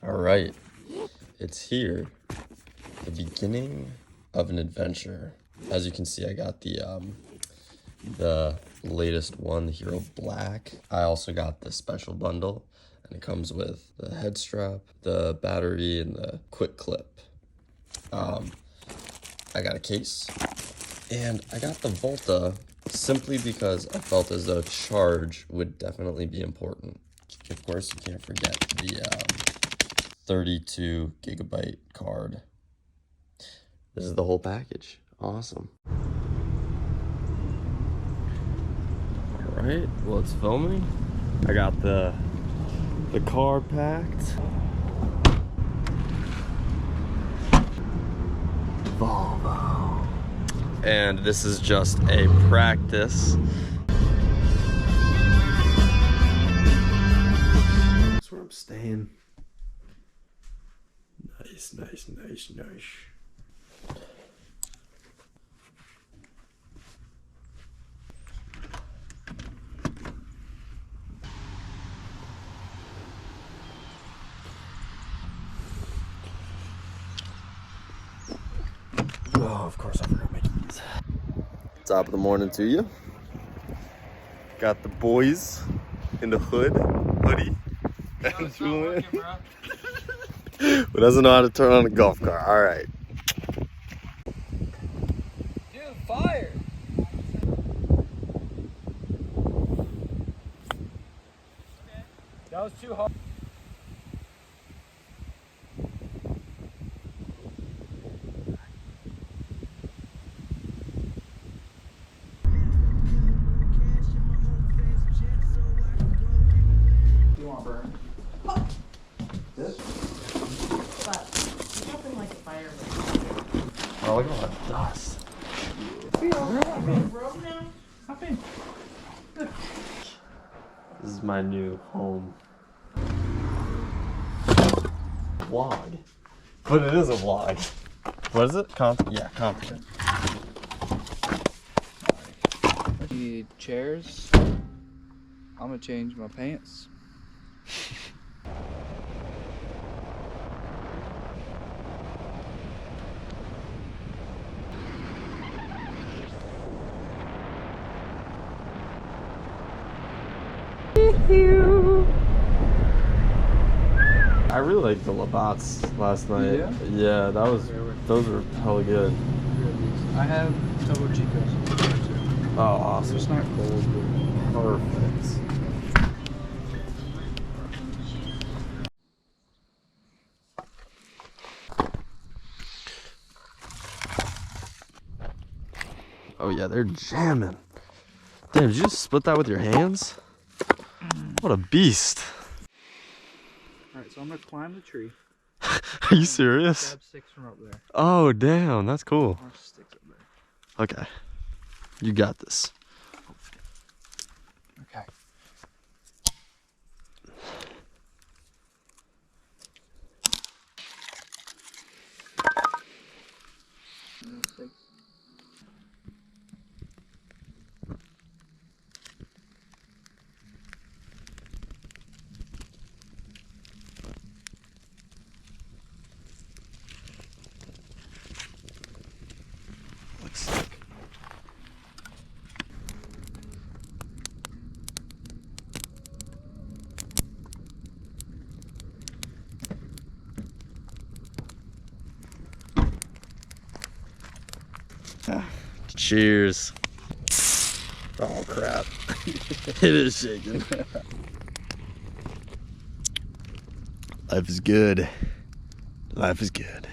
All right, it's here, the beginning of an adventure. As you can see, I got the latest one, the Hero Black. I also got the special bundle, and it comes with the head strap, the battery, and the quick clip. I got a case, and I got the Volta simply because I felt as though charge would definitely be important. Of course, you can't forget the 32 gigabyte card. This is the whole package. Awesome. All right, well, it's filming. I got the card packed. VOLVO. And this is just a practice. That's where I'm staying. Nice, nice, nice, nice. Oh, of course I forgot my keys. Top of the morning to you. Got the boys in the hoodie. And Julian, who doesn't know how to turn on a golf cart. All right. Dude, fire! Okay. That was too hard. You want burn? This? But nothing like a fire. Oh, look at all that dust. This is my new home. Vlog. But it is a vlog. What is it? Yeah, confident. Need chairs. I'm gonna change my pants. I really liked the Labatt's last night. Yeah? Yeah, those were hella good. I have Topo Chicos. Oh, awesome. It's not cold, but Perfect. Oh yeah, they're jamming. Damn, did you just split that with your hands? What a beast. alright, so I'm gonna climb the tree. Are you serious? Grab sticks from up there. Oh, damn, that's cool. Or sticks up there. Okay, you got this. Okay. Looks sick. Cheers. Oh crap. It is shaking. Life is good. Life is good.